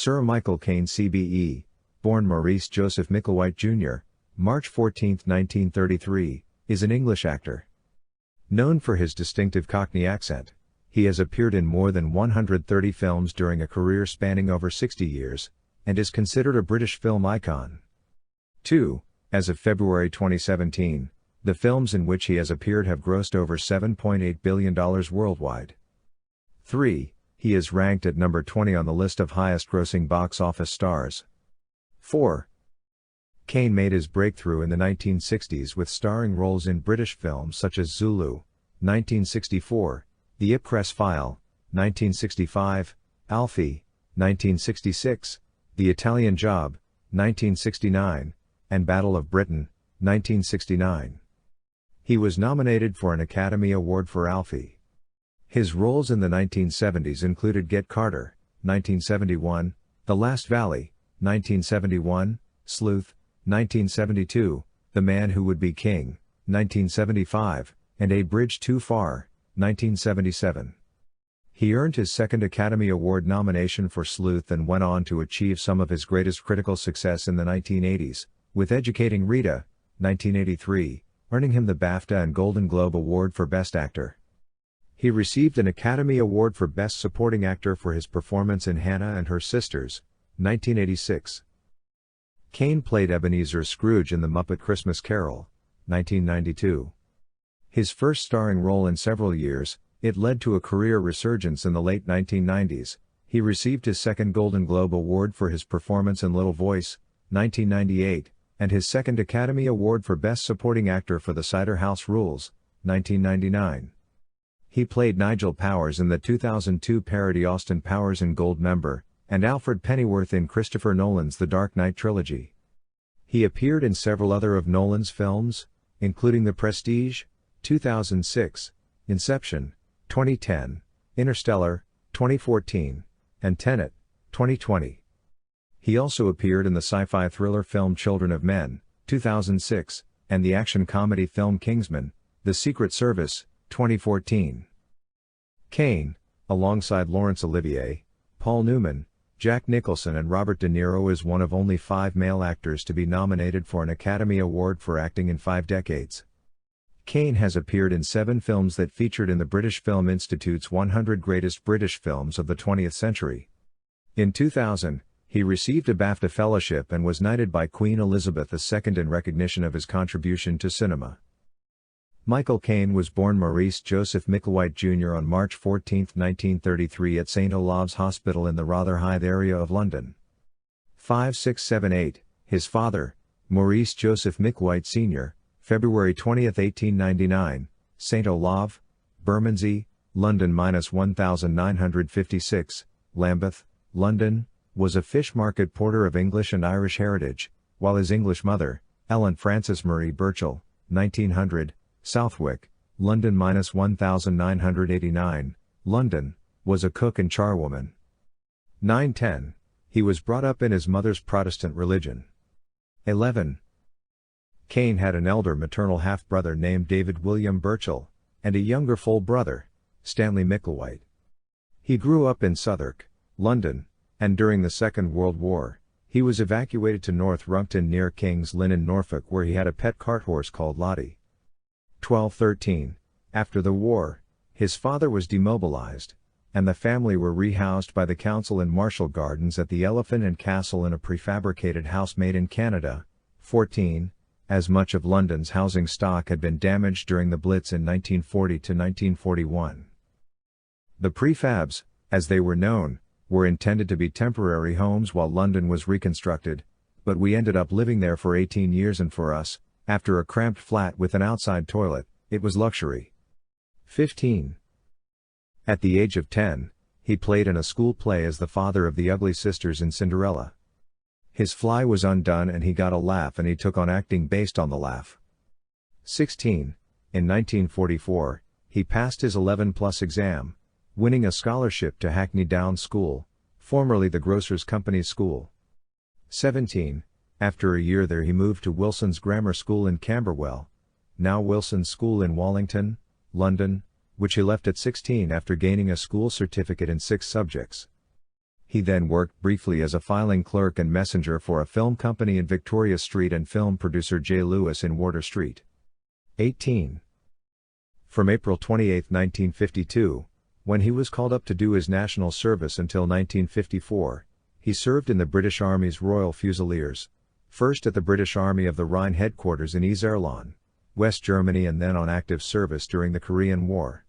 Sir Michael Caine CBE, born Maurice Joseph Micklewhite Jr., March 14, 1933, is an English actor. Known for his distinctive Cockney accent, he has appeared in more than 130 films during a career spanning over 60 years, and is considered a British film icon. 2. As of February 2017, the films in which he has appeared have grossed over $7.8 billion worldwide. 3. He is ranked at number 20 on the list of highest-grossing box office stars. 4. Caine made his breakthrough in the 1960s with starring roles in British films such as Zulu, 1964, The Ipcress File, 1965, Alfie, 1966, The Italian Job, 1969, and Battle of Britain, 1969. He was nominated for an Academy Award for Alfie. His roles in the 1970s included Get Carter, 1971, The Last Valley, 1971, Sleuth, 1972, The Man Who Would Be King, 1975, and A Bridge Too Far, 1977. He earned his second Academy Award nomination for Sleuth and went on to achieve some of his greatest critical success in the 1980s, with Educating Rita, 1983, earning him the BAFTA and Golden Globe Award for Best Actor. He received an Academy Award for Best Supporting Actor for his performance in Hannah and Her Sisters, 1986. Caine played Ebenezer Scrooge in The Muppet Christmas Carol, 1992. His first starring role in several years, it led to a career resurgence in the late 1990s. He received his second Golden Globe Award for his performance in Little Voice, 1998, and his second Academy Award for Best Supporting Actor for The Cider House Rules, 1999. He played Nigel Powers in the 2002 parody Austin Powers and Goldmember, and Alfred Pennyworth in Christopher Nolan's The Dark Knight trilogy. He appeared in several other of Nolan's films, including The Prestige, 2006, Inception, 2010, Interstellar, 2014, and Tenet, 2020. He also appeared in the sci-fi thriller film Children of Men, 2006, and the action comedy film Kingsman: The Secret Service, 2014. Caine, alongside Laurence Olivier, Paul Newman, Jack Nicholson and Robert De Niro, is one of only 5 male actors to be nominated for an Academy Award for acting in 5 decades. Caine has appeared in 7 films that featured in the British Film Institute's 100 Greatest British Films of the 20th Century. In 2000, he received a BAFTA Fellowship and was knighted by Queen Elizabeth II in recognition of his contribution to cinema. Michael Caine was born Maurice Joseph Micklewhite Jr. on March 14, 1933 at St Olave's Hospital in the Rotherhithe area of London. 5678, his father, Maurice Joseph Micklewhite Sr., February 20, 1899, St Olave, Bermondsey, London -1956, Lambeth, London, was a fish market porter of English and Irish heritage, while his English mother, Ellen Frances Marie Burchell, 1900, Southwick, London -1989, London, was a cook and charwoman. 910. He was brought up in his mother's Protestant religion. 11. Caine had an elder maternal half-brother named David William Burchell, and a younger full brother, Stanley Micklewhite. He grew up in Southwark, London, and during the Second World War, he was evacuated to North Runcton near King's Lynn in Norfolk, where he had a pet cart horse called Lottie. 1213. After the war, his father was demobilized, and the family were rehoused by the council in Marshall Gardens at the Elephant and Castle in a prefabricated house made in Canada. 14. As much of London's housing stock had been damaged during the Blitz in 1940 to 1941. The prefabs, as they were known, were intended to be temporary homes while London was reconstructed, but we ended up living there for 18 years, and for us, after a cramped flat with an outside toilet, it was luxury. 15. At the age of 10, he played in a school play as the father of the ugly sisters in Cinderella. His fly was undone and he got a laugh, and he took on acting based on the laugh. 16. In 1944, he passed his 11+ exam, winning a scholarship to Hackney Downs School, formerly the Grocers' Company's School. 17. After a year there he moved to Wilson's Grammar School in Camberwell, now Wilson's School in Wallington, London, which he left at 16 after gaining a school certificate in 6 subjects. He then worked briefly as a filing clerk and messenger for a film company in Victoria Street and film producer J. Lewis in Wardour Street. 18. From April 28, 1952, when he was called up to do his national service until 1954, he served in the British Army's Royal Fusiliers, first at the British Army of the Rhine headquarters in Iserlohn, West Germany, and then on active service during the Korean War.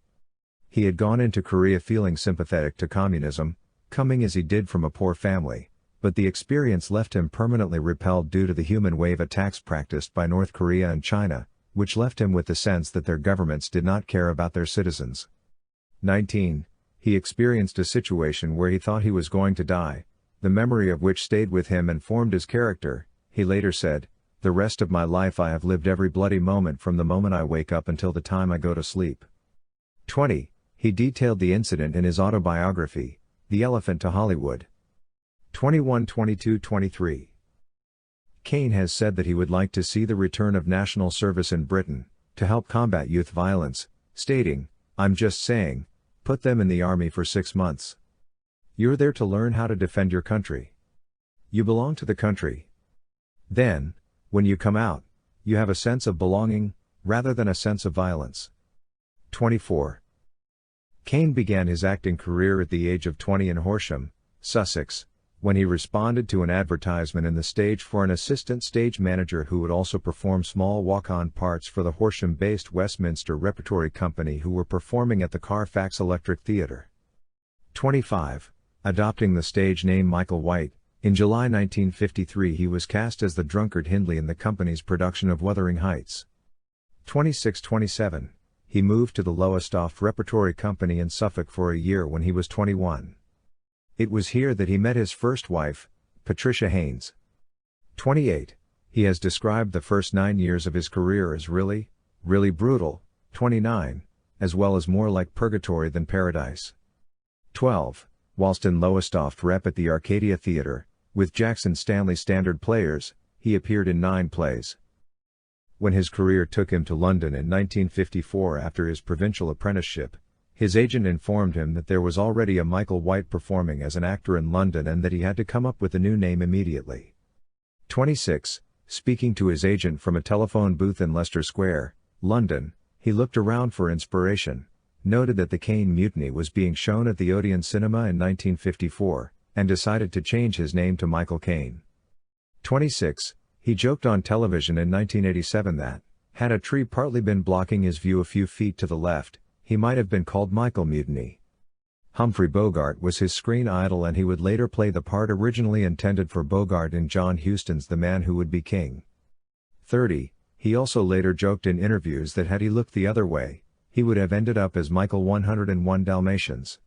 He had gone into Korea feeling sympathetic to communism, coming as he did from a poor family, but the experience left him permanently repelled due to the human wave attacks practiced by North Korea and China, which left him with the sense that their governments did not care about their citizens. 19. He experienced a situation where he thought he was going to die, the memory of which stayed with him and formed his character. He later said, "The rest of my life I have lived every bloody moment from the moment I wake up until the time I go to sleep." 20. He detailed the incident in his autobiography, The Elephant to Hollywood. 21, 22, 23. Cain has said that he would like to see the return of national service in Britain, to help combat youth violence, stating, "I'm just saying, put them in the army for 6 months. You're there to learn how to defend your country. You belong to the country. Then, when you come out, you have a sense of belonging, rather than a sense of violence." 24. Cain began his acting career at the age of 20 in Horsham, Sussex, when he responded to an advertisement in the stage for an assistant stage manager who would also perform small walk-on parts for the Horsham-based Westminster Repertory Company, who were performing at the Carfax Electric Theatre. 25. Adopting the stage name Michael White, in July 1953 he was cast as the drunkard Hindley in the company's production of Wuthering Heights. 26-27. He moved to the Lowestoft Repertory Company in Suffolk for a year when he was 21. It was here that he met his first wife, Patricia Haynes. 28. He has described the first 9 years of his career as really brutal, 29, as well as more like purgatory than paradise. 12. Whilst in Lowestoft Rep at the Arcadia Theatre, with Jackson Stanley Standard Players, he appeared in 9 plays. When his career took him to London in 1954 after his provincial apprenticeship, his agent informed him that there was already a Michael White performing as an actor in London and that he had to come up with a new name immediately. 26. Speaking to his agent from a telephone booth in Leicester Square, London, he looked around for inspiration, noted that the Cain Mutiny was being shown at the Odeon Cinema in 1954, and decided to change his name to Michael Caine. 26. He joked on television in 1987 that, had a tree partly been blocking his view a few feet to the left, he might have been called Michael Mutiny. Humphrey Bogart was his screen idol and he would later play the part originally intended for Bogart in John Huston's The Man Who Would Be King. 30. He also later joked in interviews that had he looked the other way, he would have ended up as Michael 101 Dalmatians.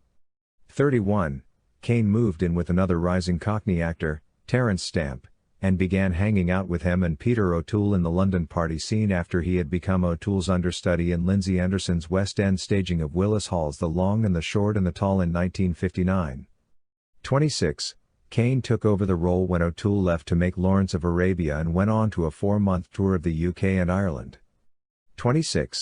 31. Cain moved in with another rising Cockney actor, Terence Stamp, and began hanging out with him and Peter O'Toole in the London party scene after he had become O'Toole's understudy in Lindsay Anderson's West End staging of Willis Hall's The Long and the Short and the Tall in 1959. 26. Cain took over the role when O'Toole left to make Lawrence of Arabia and went on to a 4-month tour of the UK and Ireland. 26.